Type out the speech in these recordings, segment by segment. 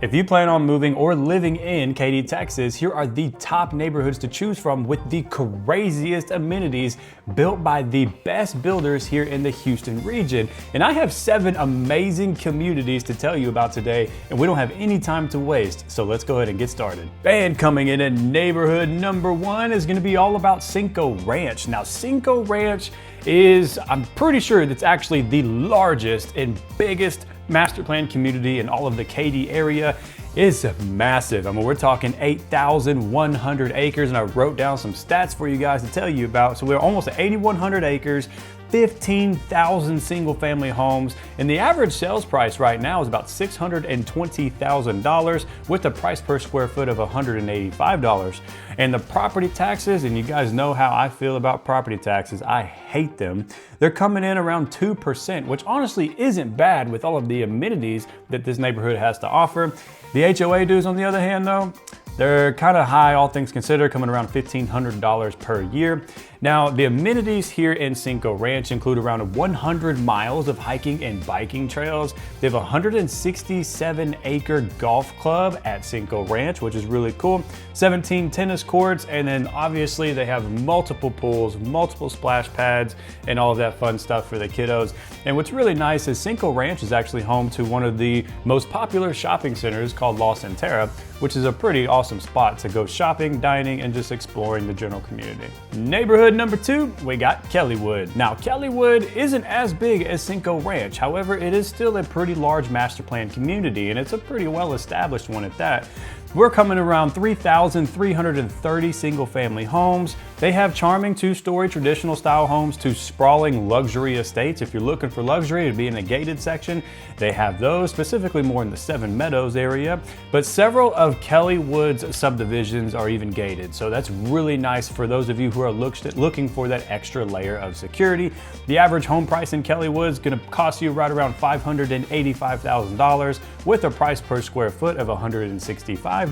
If you plan on moving or living in Katy, Texas, here are the top neighborhoods to choose from with the craziest amenities built by the best builders here in the Houston region. And I have 7 amazing communities to tell you about today, and we don't have any time to waste, so let's go ahead and get started. And coming in at neighborhood number 1 is going to be all about Cinco Ranch. Now, Cinco Ranch is, I'm pretty sure it's actually the largest and biggest master plan community in all of the Katy area. Is massive. I mean, we're talking 8,100 acres, and I wrote down some stats for you guys to tell you about. So we're almost at 8,100 acres, 15,000 single family homes, and the average sales price right now is about $620,000 with a price per square foot of $185. And the property taxes, and you guys know how I feel about property taxes, I hate them. They're coming in around 2%, which honestly isn't bad with all of the amenities that this neighborhood has to offer. The HOA dues, on the other hand, though, they're kind of high, all things considered, coming around $1,500 per year. Now, the amenities here in Cinco Ranch include around 100 miles of hiking and biking trails. They have a 167-acre golf club at Cinco Ranch, which is really cool. 17 tennis courts, and then obviously they have multiple pools, multiple splash pads, and all of that fun stuff for the kiddos. And what's really nice is Cinco Ranch is actually home to one of the most popular shopping centers called La Centera, which is a pretty awesome spot to go shopping, dining, and just exploring the general community. Neighborhood number 2, we got Kellywood. Now, Kellywood isn't as big as Cinco Ranch. However, it is still a pretty large master plan community, and it's a pretty well established one at that. We're coming around 3,330 single family homes. They have charming 2-story traditional style homes to sprawling luxury estates. If you're looking for luxury to be in a gated section, they have those, specifically more in the Seven Meadows area. But several of Kellywood's subdivisions are even gated. So that's really nice for those of you who are looking for that extra layer of security. The average home price in Kellywood is gonna cost you right around $585,000 with a price per square foot of $165.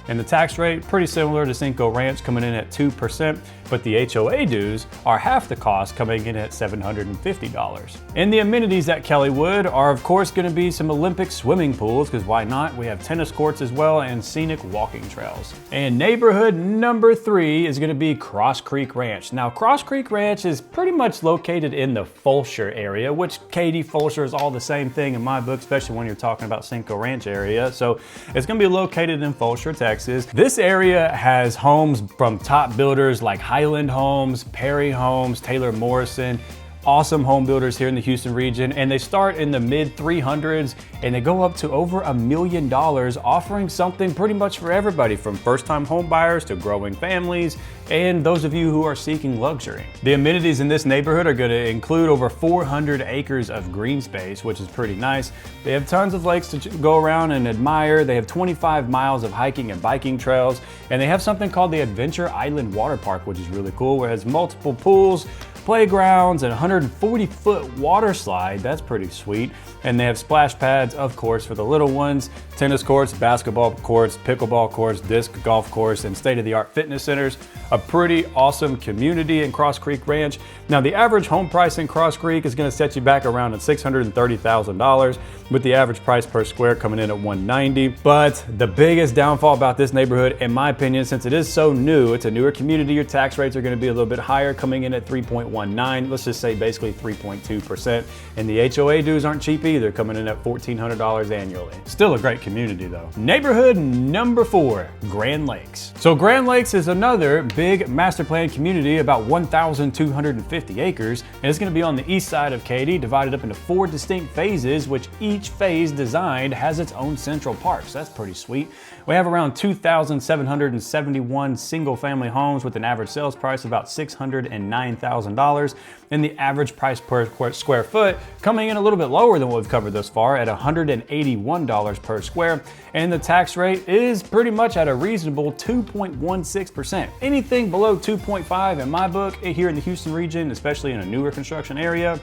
And the tax rate, pretty similar to Cinco Ranch, coming in at 2%, but the HOA dues are half the cost, coming in at $750. And the amenities at Kellywood are of course going to be some Olympic swimming pools, because why not? We have tennis courts as well, and scenic walking trails. And neighborhood number 3 is going to be Cross Creek Ranch. Now, Cross Creek Ranch is pretty much located in the Fulshear area, which Katy, Fulshear is all the same thing in my book, especially when you're talking about Cinco Ranch area. So it's going to be located in Fulshear, Texas. This area has homes from top builders like Highland Homes, Perry Homes, Taylor Morrison. Awesome home builders here in the Houston region, and they start in the mid 300s and they go up to over $1 million, offering something pretty much for everybody, from first-time home buyers to growing families and those of you who are seeking luxury. The amenities in this neighborhood are going to include over 400 acres of green space, which is pretty nice. They have tons of lakes to go around and admire. They have 25 miles of hiking and biking trails, and they have something called the Adventure Island Water Park, which is really cool, where it has multiple pools, playgrounds, and 140-foot water slide. That's pretty sweet. And they have splash pads, of course, for the little ones, tennis courts, basketball courts, pickleball courts, disc golf course, and state-of-the-art fitness centers. A pretty awesome community in Cross Creek Ranch. Now, the average home price in Cross Creek is going to set you back around at $630,000, with the average price per square coming in at $190. But the biggest downfall about this neighborhood, in my opinion, since it is so new, it's a newer community, your tax rates are going to be a little bit higher, coming in at 3.19, let's just say basically 3.2%. And the HOA dues aren't cheap either, coming in at $1,400 annually. Still a great community though. Neighborhood number 4, Grand Lakes. So Grand Lakes is another big master plan community, about 1,250 acres, and it's going to be on the east side of Katy, divided up into 4 distinct phases, which each phase designed has its own central park. So that's pretty sweet. We have around 2,771 single family homes with an average sales price of about $609,000, and the average price per square foot coming in a little bit lower than what we've covered thus far at $181 per square. And the tax rate is pretty much at a reasonable 2.16%. Anything below 2.5 in my book here in the Houston region, especially in a newer construction area,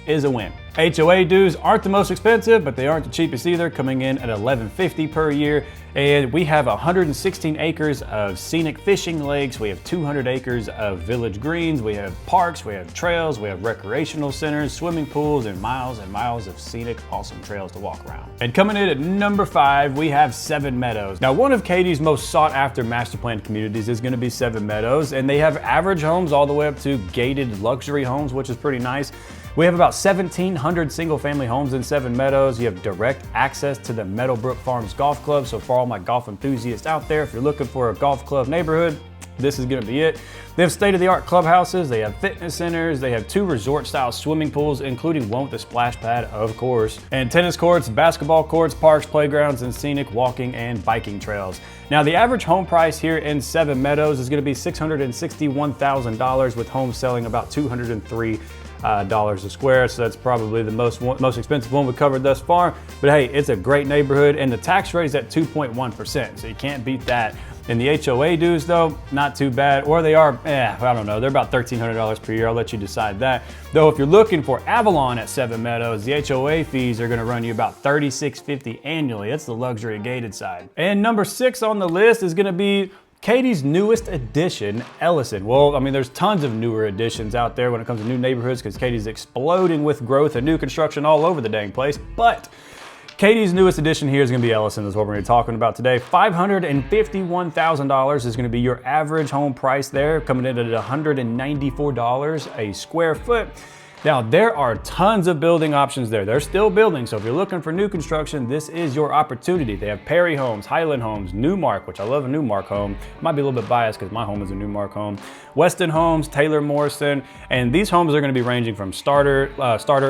is a win. HOA dues aren't the most expensive, but they aren't the cheapest either, coming in at $11.50 per year. And we have 116 acres of scenic fishing lakes. We have 200 acres of village greens. We have parks, we have trails, we have recreational centers, swimming pools, and miles of scenic, awesome trails to walk around. And coming in at number 5, we have Seven Meadows. Now, one of Katy's most sought after master plan communities is gonna be Seven Meadows, and they have average homes all the way up to gated luxury homes, which is pretty nice. We have about 1,700 single-family homes in Seven Meadows. You have direct access to the Meadowbrook Farms Golf Club. So for all my golf enthusiasts out there, if you're looking for a golf club neighborhood, this is gonna be it. They have state-of-the-art clubhouses, they have fitness centers, they have 2 resort-style swimming pools, including one with a splash pad, of course, and tennis courts, basketball courts, parks, playgrounds, and scenic walking and biking trails. Now, the average home price here in Seven Meadows is gonna be $661,000, with homes selling about $203 a square, so that's probably the most expensive one we've covered thus far. But hey, it's a great neighborhood, and the tax rate is at 2.1%, so you can't beat that. And the HOA dues, though, not too bad, or they are, I don't know, they're about $1,300 per year. I'll let you decide that. Though if you're looking for Avalon at Seven Meadows, the HOA fees are gonna run you about $36.50 annually. That's the luxury gated side. And number 6 on the list is gonna be Katy's newest addition, Ellison. Well, I mean, there's tons of newer additions out there when it comes to new neighborhoods, because Katy's exploding with growth and new construction all over the dang place. But Katy's newest addition here is gonna be Ellison. That's what we're gonna be talking about today. $551,000 is gonna be your average home price there, coming in at $194 a square foot. Now, there are tons of building options there. They're still building, so if you're looking for new construction, this is your opportunity. They have Perry Homes, Highland Homes, Newmark, which I love a Newmark home. Might be a little bit biased because my home is a Newmark home. Weston Homes, Taylor Morrison, and these homes are gonna be ranging from starter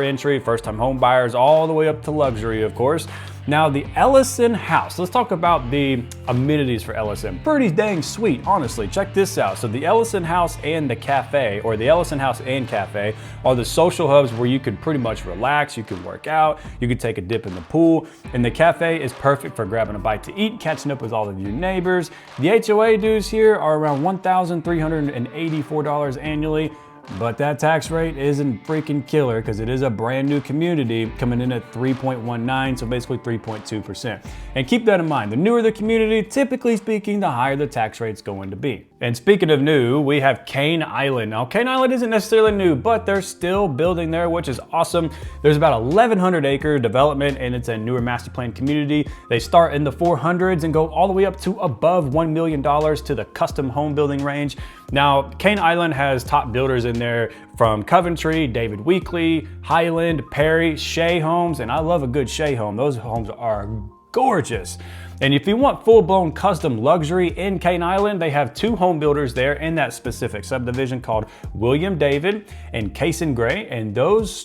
entry, first-time home buyers, all the way up to luxury, of course. Now, the Ellison house, let's talk about the amenities for Ellison. Pretty dang sweet, honestly. Check this out. So the Ellison house and the cafe, or the Ellison house and cafe, are the social hubs where you can pretty much relax, you can work out, you can take a dip in the pool, and the cafe is perfect for grabbing a bite to eat, catching up with all of your neighbors. The HOA dues here are around $1,384 annually. But that tax rate isn't freaking killer, because it is a brand new community, coming in at 3.19, so basically 3.2%. And keep that in mind, the newer the community, typically speaking, the higher the tax rate's going to be. And speaking of new, we have Cane Island. Now, Cane Island isn't necessarily new, but they're still building there, which is awesome. There's about 1,100 acre development, and it's a newer master plan community. They start in the 400s and go all the way up to above $1 million to the custom home building range. Now, Cane Island has top builders in there from Coventry, David Weekley, Highland, Perry, Shea Homes, and I love a good Shea home. Those homes are gorgeous. And if you want full-blown custom luxury in Cane Island, they have 2 home builders there in that specific subdivision called William David and Cason Gray, and those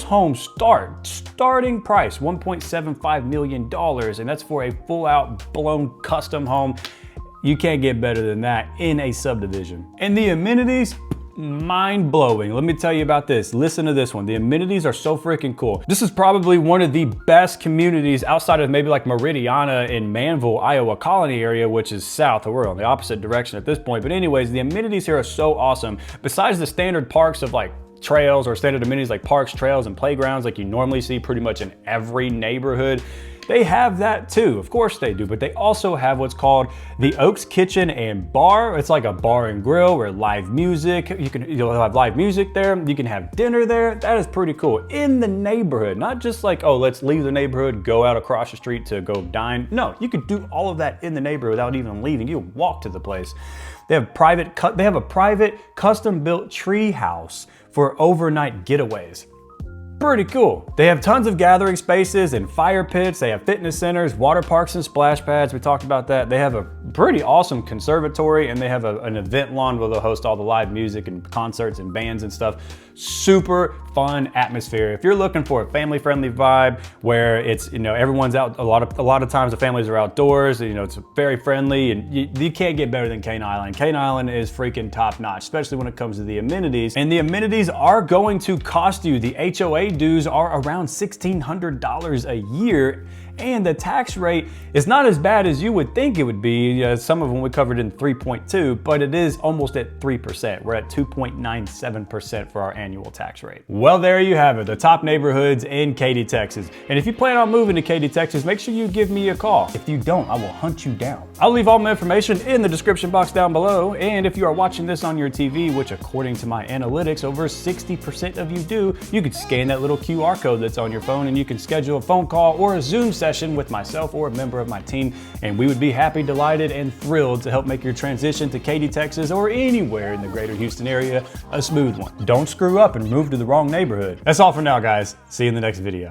homes starting price $1.75 million, and that's for a full-out blown custom home. You can't get better than that in a subdivision. And the amenities, mind-blowing. Let me tell you about this. Listen to this one. The amenities are so freaking cool. This is probably one of the best communities outside of maybe like Meridiana in Manville, Iowa Colony area, which is south. We're on the opposite direction at this point. But anyways, the amenities here are so awesome. Besides the standard parks of like trails, or standard amenities like parks, trails, and playgrounds like you normally see pretty much in every neighborhood, they have that too. Of course they do, but they also have what's called the Oaks Kitchen and Bar. It's like a bar and grill where live music, you'll have live music there. You can have dinner there. That is pretty cool. In the neighborhood, not just like, oh, let's leave the neighborhood, go out across the street to go dine. No, you could do all of that in the neighborhood without even leaving. You walk to the place. They have a private custom built tree house for overnight getaways. Pretty cool. They have tons of gathering spaces and fire pits. They have fitness centers, water parks, and splash pads. We talked about that. They have a pretty awesome conservatory, and they have an event lawn where they'll host all the live music and concerts and bands and stuff. Super fun atmosphere. If you're looking for a family-friendly vibe where it's, everyone's out, a lot of times the families are outdoors, it's very friendly, and you can't get better than Cane Island. Cane Island is freaking top-notch, especially when it comes to the amenities. And the amenities are going to cost you. The HOA dues are around $1,600 a year. and the tax rate is not as bad as you would think it would be. Some of them we covered in 3.2, but it is almost at 3%. We're at 2.97% for our annual tax rate. Well, there you have it, the top neighborhoods in Katy, Texas. And if you plan on moving to Katy, Texas, make sure you give me a call. If you don't, I will hunt you down. I'll leave all my information in the description box down below. And if you are watching this on your TV, which according to my analytics, over 60% of you do, you could scan that little QR code that's on your phone and you can schedule a phone call or a Zoom session with myself or a member of my team. And we would be happy, delighted, and thrilled to help make your transition to Katy, Texas, or anywhere in the greater Houston area a smooth one. Don't screw up and move to the wrong neighborhood. That's all for now, guys. See you in the next video.